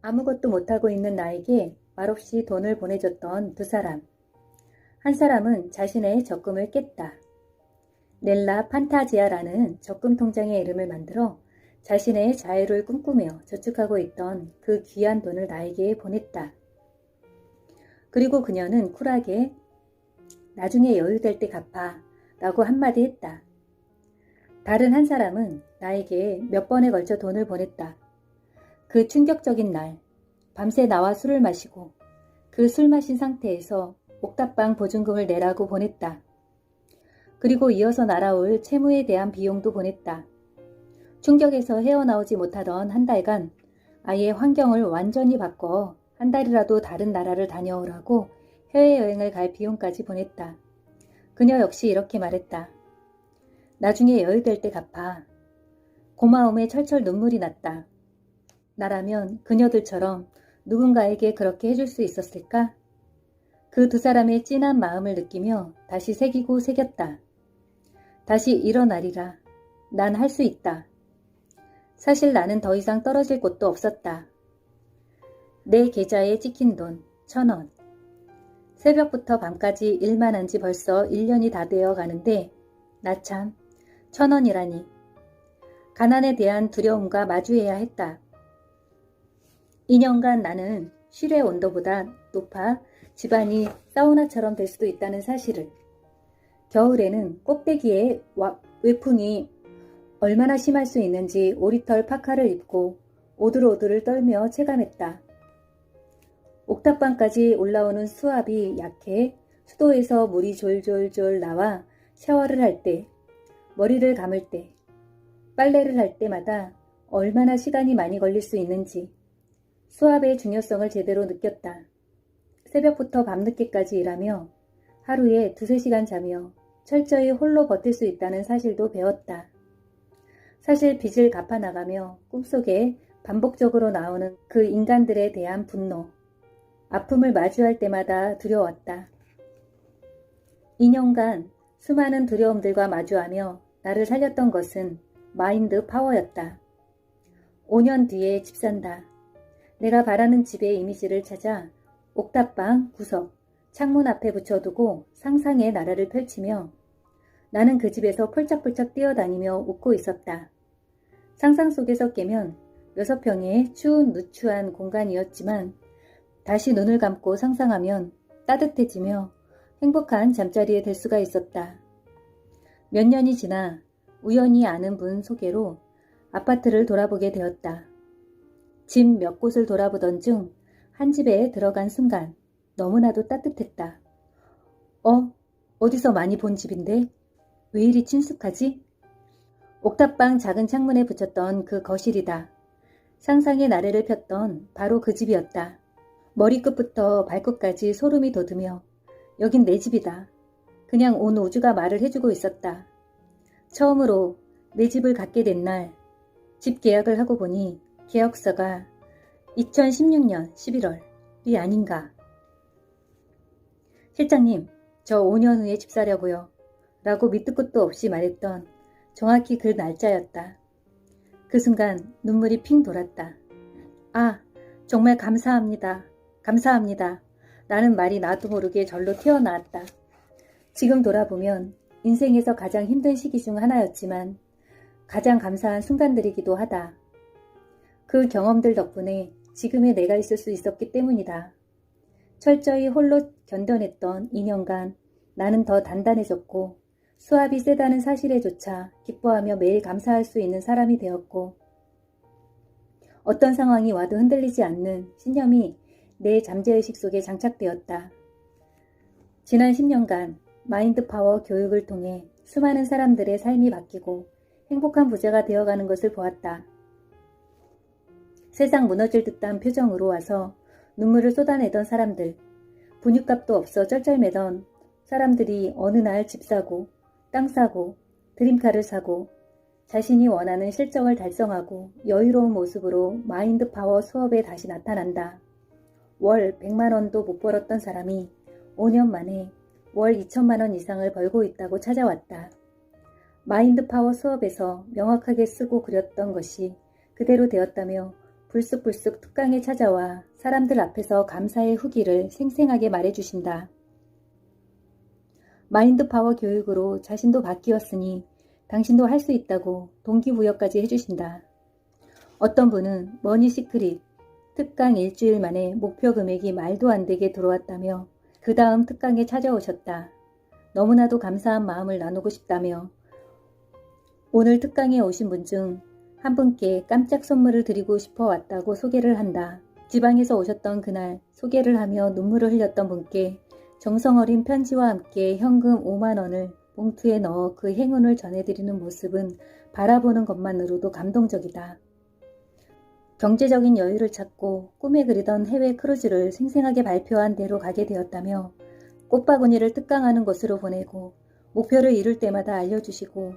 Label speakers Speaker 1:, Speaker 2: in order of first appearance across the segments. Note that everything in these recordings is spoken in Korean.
Speaker 1: 아무것도 못하고 있는 나에게 말없이 돈을 보내줬던 두 사람. 한 사람은 자신의 적금을 깼다. 넬라 판타지아라는 적금 통장의 이름을 만들어 자신의 자유를 꿈꾸며 저축하고 있던 그 귀한 돈을 나에게 보냈다. 그리고 그녀는 쿨하게 나중에 여유될 때 갚아 라고 한마디 했다. 다른 한 사람은 나에게 몇 번에 걸쳐 돈을 보냈다. 그 충격적인 날, 밤새 나와 술을 마시고 그 술 마신 상태에서 옥탑방 보증금을 내라고 보냈다. 그리고 이어서 날아올 채무에 대한 비용도 보냈다. 충격에서 헤어나오지 못하던 한 달간 아예 환경을 완전히 바꿔 한 달이라도 다른 나라를 다녀오라고 해외여행을 갈 비용까지 보냈다. 그녀 역시 이렇게 말했다. 나중에 여유될 때 갚아. 고마움에 철철 눈물이 났다. 나라면 그녀들처럼 누군가에게 그렇게 해줄 수 있었을까? 그 두 사람의 진한 마음을 느끼며 다시 새기고 새겼다. 다시 일어나리라. 난 할 수 있다. 사실 나는 더 이상 떨어질 곳도 없었다. 내 계좌에 찍힌 돈 1,000원. 새벽부터 밤까지 일만 한 지 벌써 1년이 다 되어 가는데 나 참 1,000원이라니. 가난에 대한 두려움과 마주해야 했다. 2년간 나는 실외 온도보다 높아 집안이 사우나처럼 될 수도 있다는 사실을, 겨울에는 꼭대기에 외풍이 얼마나 심할 수 있는지 오리털 파카를 입고 오들오들을 떨며 체감했다. 옥탑방까지 올라오는 수압이 약해 수도에서 물이 졸졸졸 나와 샤워를 할 때, 머리를 감을 때, 빨래를 할 때마다 얼마나 시간이 많이 걸릴 수 있는지 수압의 중요성을 제대로 느꼈다. 새벽부터 밤늦게까지 일하며 하루에 2~3시간 자며 철저히 홀로 버틸 수 있다는 사실도 배웠다. 사실 빚을 갚아나가며 꿈속에 반복적으로 나오는 그 인간들에 대한 분노, 아픔을 마주할 때마다 두려웠다. 2년간 수많은 두려움들과 마주하며 나를 살렸던 것은 마인드 파워였다. 5년 뒤에 집 산다. 내가 바라는 집의 이미지를 찾아 옥탑방 구석, 창문 앞에 붙여두고 상상의 나라를 펼치며 나는 그 집에서 폴짝폴짝 뛰어다니며 웃고 있었다. 상상 속에서 깨면 6평의 추운 누추한 공간이었지만 다시 눈을 감고 상상하면 따뜻해지며 행복한 잠자리에 들 수가 있었다. 몇 년이 지나 우연히 아는 분 소개로 아파트를 돌아보게 되었다. 집 몇 곳을 돌아보던 중 한 집에 들어간 순간 너무나도 따뜻했다. 어디서 많이 본 집인데? 왜 이리 친숙하지? 옥탑방 작은 창문에 붙였던 그 거실이다. 상상의 나래를 폈던 바로 그 집이었다. 머리끝부터 발끝까지 소름이 돋으며 여긴 내 집이다. 그냥 온 우주가 말을 해주고 있었다. 처음으로 내 집을 갖게 된 날, 집 계약을 하고 보니 계약서가 2016년 11월이 아닌가. 실장님, 저 5년 후에 집 사려고요. 라고 밑도 끝도 없이 말했던 정확히 그 날짜였다. 그 순간 눈물이 핑 돌았다. 아, 정말 감사합니다. 감사합니다. 라는 말이 나도 모르게 절로 튀어나왔다. 지금 돌아보면 인생에서 가장 힘든 시기 중 하나였지만 가장 감사한 순간들이기도 하다. 그 경험들 덕분에 지금의 내가 있을 수 있었기 때문이다. 철저히 홀로 견뎌냈던 2년간 나는 더 단단해졌고 수압이 세다는 사실에조차 기뻐하며 매일 감사할 수 있는 사람이 되었고 어떤 상황이 와도 흔들리지 않는 신념이 내 잠재의식 속에 장착되었다. 지난 10년간 마인드 파워 교육을 통해 수많은 사람들의 삶이 바뀌고 행복한 부자가 되어가는 것을 보았다. 세상 무너질 듯한 표정으로 와서 눈물을 쏟아내던 사람들, 분유값도 없어 쩔쩔매던 사람들이 어느 날 집 사고 땅 사고 드림카를 사고 자신이 원하는 실적을 달성하고 여유로운 모습으로 마인드 파워 수업에 다시 나타난다. 월 100만 원도 못 벌었던 사람이 5년 만에 월 2천만 원 이상을 벌고 있다고 찾아왔다. 마인드 파워 수업에서 명확하게 쓰고 그렸던 것이 그대로 되었다며 불쑥불쑥 특강에 찾아와 사람들 앞에서 감사의 후기를 생생하게 말해주신다. 마인드 파워 교육으로 자신도 바뀌었으니 당신도 할 수 있다고 동기부여까지 해주신다. 어떤 분은 머니 시크릿 특강 일주일 만에 목표 금액이 말도 안 되게 들어왔다며 그 다음 특강에 찾아오셨다. 너무나도 감사한 마음을 나누고 싶다며 오늘 특강에 오신 분 중 한 분께 깜짝 선물을 드리고 싶어 왔다고 소개를 한다. 지방에서 오셨던 그날 소개를 하며 눈물을 흘렸던 분께 정성 어린 편지와 함께 현금 5만 원을 봉투에 넣어 그 행운을 전해드리는 모습은 바라보는 것만으로도 감동적이다. 경제적인 여유를 찾고 꿈에 그리던 해외 크루즈를 생생하게 발표한 대로 가게 되었다며 꽃바구니를 특강하는 곳으로 보내고 목표를 이룰 때마다 알려주시고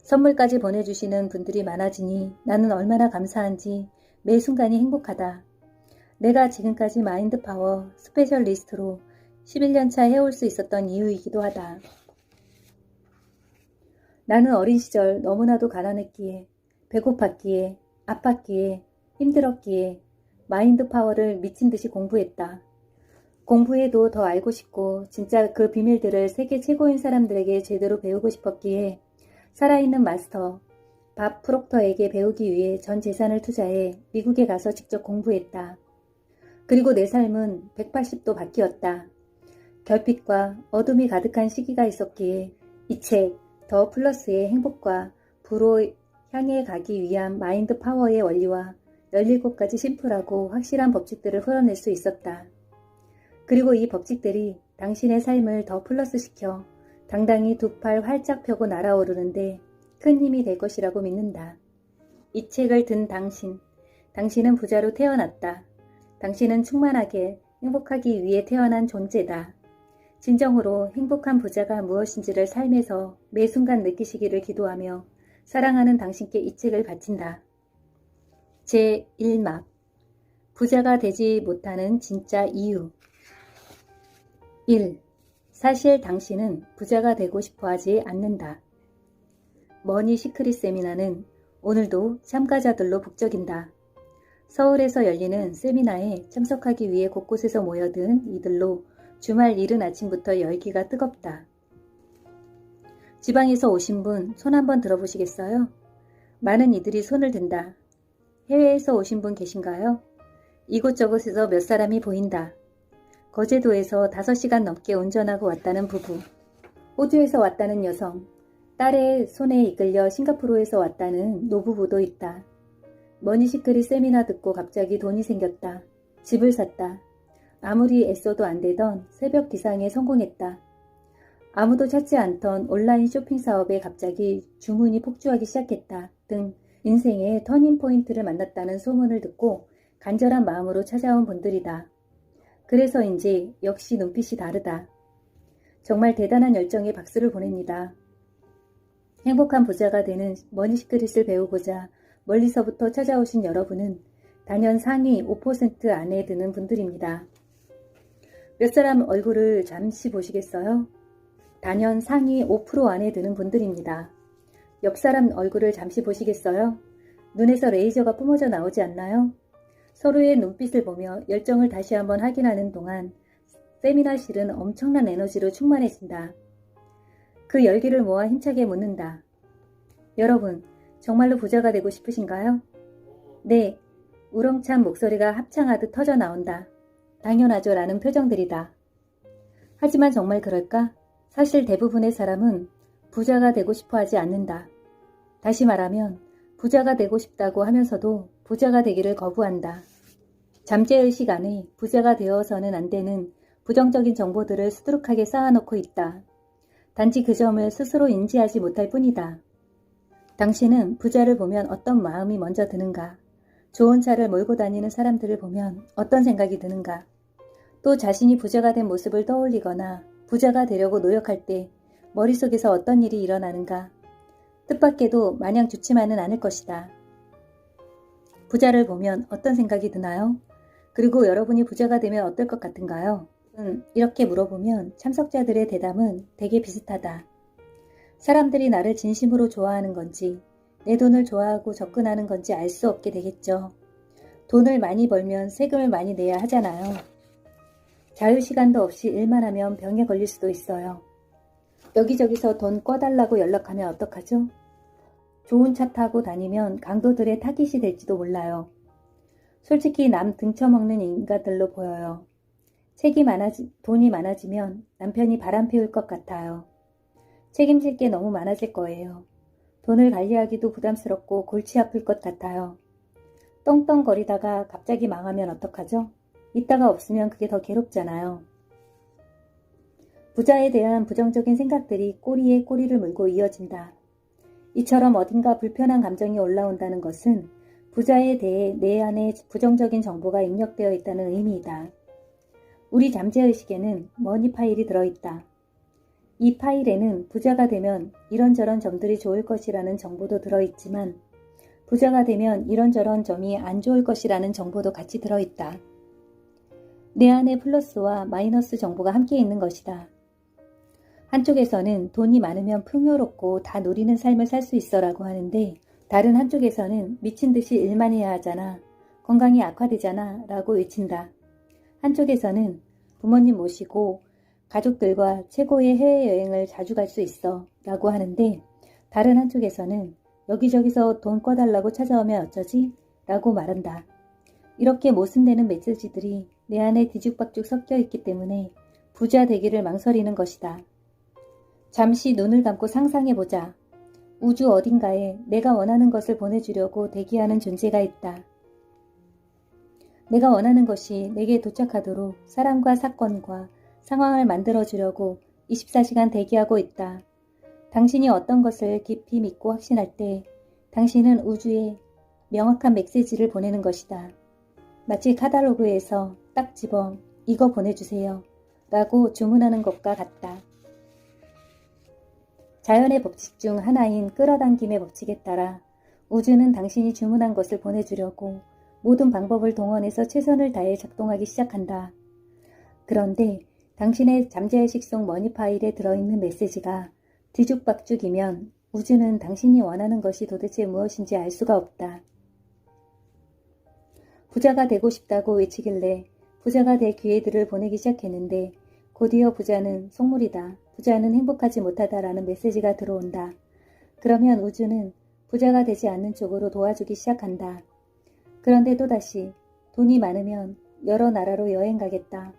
Speaker 1: 선물까지 보내주시는 분들이 많아지니 나는 얼마나 감사한지 매 순간이 행복하다. 내가 지금까지 마인드 파워 스페셜리스트로 11년차 해올 수 있었던 이유이기도 하다. 나는 어린 시절 너무나도 가난했기에 배고팠기에 아팠기에 힘들었기에 마인드 파워를 미친 듯이 공부했다. 공부해도 더 알고 싶고 진짜 그 비밀들을 세계 최고인 사람들에게 제대로 배우고 싶었기에 살아있는 마스터 밥 프록터에게 배우기 위해 전 재산을 투자해 미국에 가서 직접 공부했다. 그리고 내 삶은 180도 바뀌었다. 결핍과 어둠이 가득한 시기가 있었기에 이 책 더 플러스의 행복과 부로 향해 가기 위한 마인드 파워의 원리와 17가지 심플하고 확실한 법칙들을 풀어낼 수 있었다. 그리고 이 법칙들이 당신의 삶을 더 플러스 시켜 당당히 두 팔 활짝 펴고 날아오르는데 큰 힘이 될 것이라고 믿는다. 이 책을 든 당신은 부자로 태어났다. 당신은 충만하게 행복하기 위해 태어난 존재다. 진정으로 행복한 부자가 무엇인지를 삶에서 매 순간 느끼시기를 기도하며 사랑하는 당신께 이 책을 바친다. 제1막 부자가 되지 못하는 진짜 이유 1. 사실 당신은 부자가 되고 싶어 하지 않는다. 머니 시크릿 세미나는 오늘도 참가자들로 북적인다. 서울에서 열리는 세미나에 참석하기 위해 곳곳에서 모여든 이들로 주말 이른 아침부터 열기가 뜨겁다. 지방에서 오신 분 손 한번 들어보시겠어요? 많은 이들이 손을 든다. 해외에서 오신 분 계신가요? 이곳저곳에서 몇 사람이 보인다. 거제도에서 5시간 넘게 운전하고 왔다는 부부, 호주에서 왔다는 여성, 딸의 손에 이끌려 싱가포르에서 왔다는 노부부도 있다. 머니 시크릿 세미나 듣고 갑자기 돈이 생겼다. 집을 샀다. 아무리 애써도 안 되던 새벽 기상에 성공했다. 아무도 찾지 않던 온라인 쇼핑 사업에 갑자기 주문이 폭주하기 시작했다. 등 인생의 터닝포인트를 만났다는 소문을 듣고 간절한 마음으로 찾아온 분들이다. 그래서인지 역시 눈빛이 다르다. 정말 대단한 열정에 박수를 보냅니다. 행복한 부자가 되는 머니 시크릿을 배우고자 멀리서부터 찾아오신 여러분은 단연 상위 5% 안에 드는 분들입니다. 몇 사람 얼굴을 잠시 보시겠어요? 단연 상위 5% 안에 드는 분들입니다. 옆 사람 얼굴을 잠시 보시겠어요? 눈에서 레이저가 뿜어져 나오지 않나요? 서로의 눈빛을 보며 열정을 다시 한번 확인하는 동안 세미나실은 엄청난 에너지로 충만해진다. 그 열기를 모아 힘차게 묻는다. 여러분, 정말로 부자가 되고 싶으신가요? 네, 우렁찬 목소리가 합창하듯 터져 나온다. 당연하죠 라는 표정들이다. 하지만 정말 그럴까? 사실 대부분의 사람은 부자가 되고 싶어 하지 않는다. 다시 말하면 부자가 되고 싶다고 하면서도 부자가 되기를 거부한다. 잠재의식 안에 부자가 되어서는 안 되는 부정적인 정보들을 수두룩하게 쌓아놓고 있다. 단지 그 점을 스스로 인지하지 못할 뿐이다. 당신은 부자를 보면 어떤 마음이 먼저 드는가? 좋은 차를 몰고 다니는 사람들을 보면 어떤 생각이 드는가? 또 자신이 부자가 된 모습을 떠올리거나 부자가 되려고 노력할 때 머릿속에서 어떤 일이 일어나는가? 뜻밖에도 마냥 좋지만은 않을 것이다. 부자를 보면 어떤 생각이 드나요? 그리고 여러분이 부자가 되면 어떨 것 같은가요? 이렇게 물어보면 참석자들의 대답은 되게 비슷하다. 사람들이 나를 진심으로 좋아하는 건지 내 돈을 좋아하고 접근하는 건지 알 수 없게 되겠죠. 돈을 많이 벌면 세금을 많이 내야 하잖아요. 자유시간도 없이 일만 하면 병에 걸릴 수도 있어요. 여기저기서 돈 꺼달라고 연락하면 어떡하죠? 좋은 차 타고 다니면 강도들의 타깃이 될지도 몰라요. 솔직히 남 등쳐먹는 인간들로 보여요. 돈이 많아지면 남편이 바람 피울 것 같아요. 책임질 게 너무 많아질 거예요. 돈을 관리하기도 부담스럽고 골치 아플 것 같아요. 떵떵거리다가 갑자기 망하면 어떡하죠? 이따가 없으면 그게 더 괴롭잖아요. 부자에 대한 부정적인 생각들이 꼬리에 꼬리를 물고 이어진다. 이처럼 어딘가 불편한 감정이 올라온다는 것은 부자에 대해 내 안에 부정적인 정보가 입력되어 있다는 의미이다. 우리 잠재의식에는 머니 파일이 들어있다. 이 파일에는 부자가 되면 이런저런 점들이 좋을 것이라는 정보도 들어있지만 부자가 되면 이런저런 점이 안 좋을 것이라는 정보도 같이 들어있다. 내 안에 플러스와 마이너스 정보가 함께 있는 것이다. 한쪽에서는 돈이 많으면 풍요롭고 다 누리는 삶을 살 수 있어라고 하는데 다른 한쪽에서는 미친 듯이 일만 해야 하잖아. 건강이 악화되잖아 라고 외친다. 한쪽에서는 부모님 모시고 가족들과 최고의 해외여행을 자주 갈 수 있어 라고 하는데 다른 한쪽에서는 여기저기서 돈 꺼달라고 찾아오면 어쩌지? 라고 말한다. 이렇게 모순되는 메시지들이 내 안에 뒤죽박죽 섞여 있기 때문에 부자 되기를 망설이는 것이다. 잠시 눈을 감고 상상해보자. 우주 어딘가에 내가 원하는 것을 보내주려고 대기하는 존재가 있다. 내가 원하는 것이 내게 도착하도록 사람과 사건과 상황을 만들어주려고 24시간 대기하고 있다. 당신이 어떤 것을 깊이 믿고 확신할 때 당신은 우주에 명확한 메시지를 보내는 것이다. 마치 카탈로그에서 딱 집어 이거 보내주세요 라고 주문하는 것과 같다. 자연의 법칙 중 하나인 끌어당김의 법칙에 따라 우주는 당신이 주문한 것을 보내주려고 모든 방법을 동원해서 최선을 다해 작동하기 시작한다. 그런데 당신의 잠재의식 속 머니 파일에 들어있는 메시지가 뒤죽박죽이면 우주는 당신이 원하는 것이 도대체 무엇인지 알 수가 없다. 부자가 되고 싶다고 외치길래 부자가 될 기회들을 보내기 시작했는데 곧이어 부자는 속물이다. 부자는 행복하지 못하다라는 메시지가 들어온다. 그러면 우주는 부자가 되지 않는 쪽으로 도와주기 시작한다. 그런데 또다시 돈이 많으면 여러 나라로 여행 가겠다.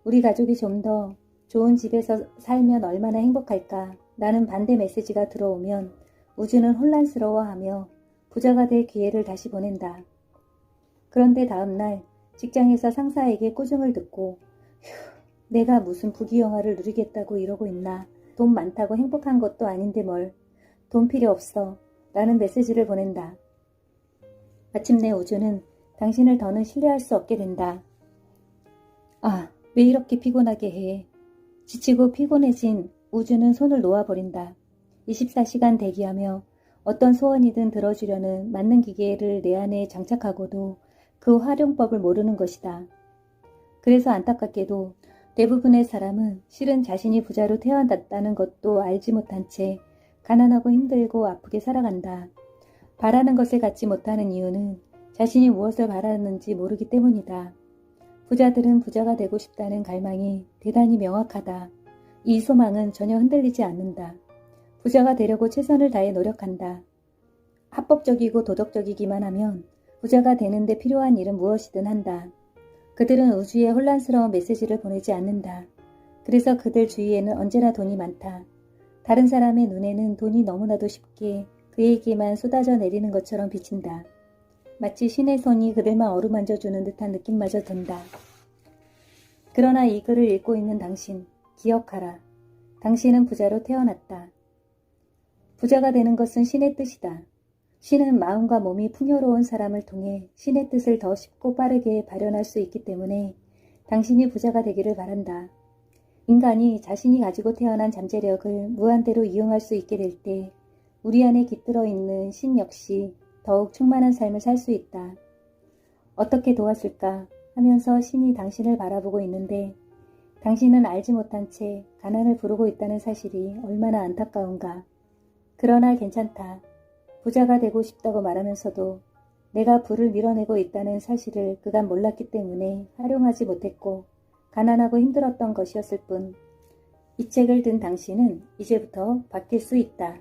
Speaker 1: 우리 가족이 좀 더 좋은 집에서 살면 얼마나 행복할까? 라는 반대 메시지가 들어오면 우주는 혼란스러워하며 부자가 될 기회를 다시 보낸다. 그런데 다음날 직장에서 상사에게 꾸중을 듣고 내가 무슨 부귀영화를 누리겠다고 이러고 있나. 돈 많다고 행복한 것도 아닌데 뭘. 돈 필요 없어. 라는 메시지를 보낸다. 마침내 우주는 당신을 더는 신뢰할 수 없게 된다. 아, 왜 이렇게 피곤하게 해. 지치고 피곤해진 우주는 손을 놓아버린다. 24시간 대기하며 어떤 소원이든 들어주려는 맞는 기계를 내 안에 장착하고도 그 활용법을 모르는 것이다. 그래서 안타깝게도 대부분의 사람은 실은 자신이 부자로 태어났다는 것도 알지 못한 채 가난하고 힘들고 아프게 살아간다. 바라는 것을 갖지 못하는 이유는 자신이 무엇을 바라는지 모르기 때문이다. 부자들은 부자가 되고 싶다는 갈망이 대단히 명확하다. 이 소망은 전혀 흔들리지 않는다. 부자가 되려고 최선을 다해 노력한다. 합법적이고 도덕적이기만 하면 부자가 되는데 필요한 일은 무엇이든 한다. 그들은 우주에 혼란스러운 메시지를 보내지 않는다. 그래서 그들 주위에는 언제나 돈이 많다. 다른 사람의 눈에는 돈이 너무나도 쉽게 그에게만 쏟아져 내리는 것처럼 비친다. 마치 신의 손이 그들만 어루만져주는 듯한 느낌마저 든다. 그러나 이 글을 읽고 있는 당신, 기억하라. 당신은 부자로 태어났다. 부자가 되는 것은 신의 뜻이다. 신은 마음과 몸이 풍요로운 사람을 통해 신의 뜻을 더 쉽고 빠르게 발현할 수 있기 때문에 당신이 부자가 되기를 바란다. 인간이 자신이 가지고 태어난 잠재력을 무한대로 이용할 수 있게 될 때 우리 안에 깃들어 있는 신 역시 더욱 충만한 삶을 살 수 있다. 어떻게 도와줄까 하면서 신이 당신을 바라보고 있는데 당신은 알지 못한 채 가난을 부르고 있다는 사실이 얼마나 안타까운가. 그러나 괜찮다. 부자가 되고 싶다고 말하면서도 내가 부를 밀어내고 있다는 사실을 그간 몰랐기 때문에 활용하지 못했고 가난하고 힘들었던 것이었을 뿐, 이 책을 든 당신은 이제부터 바뀔 수 있다.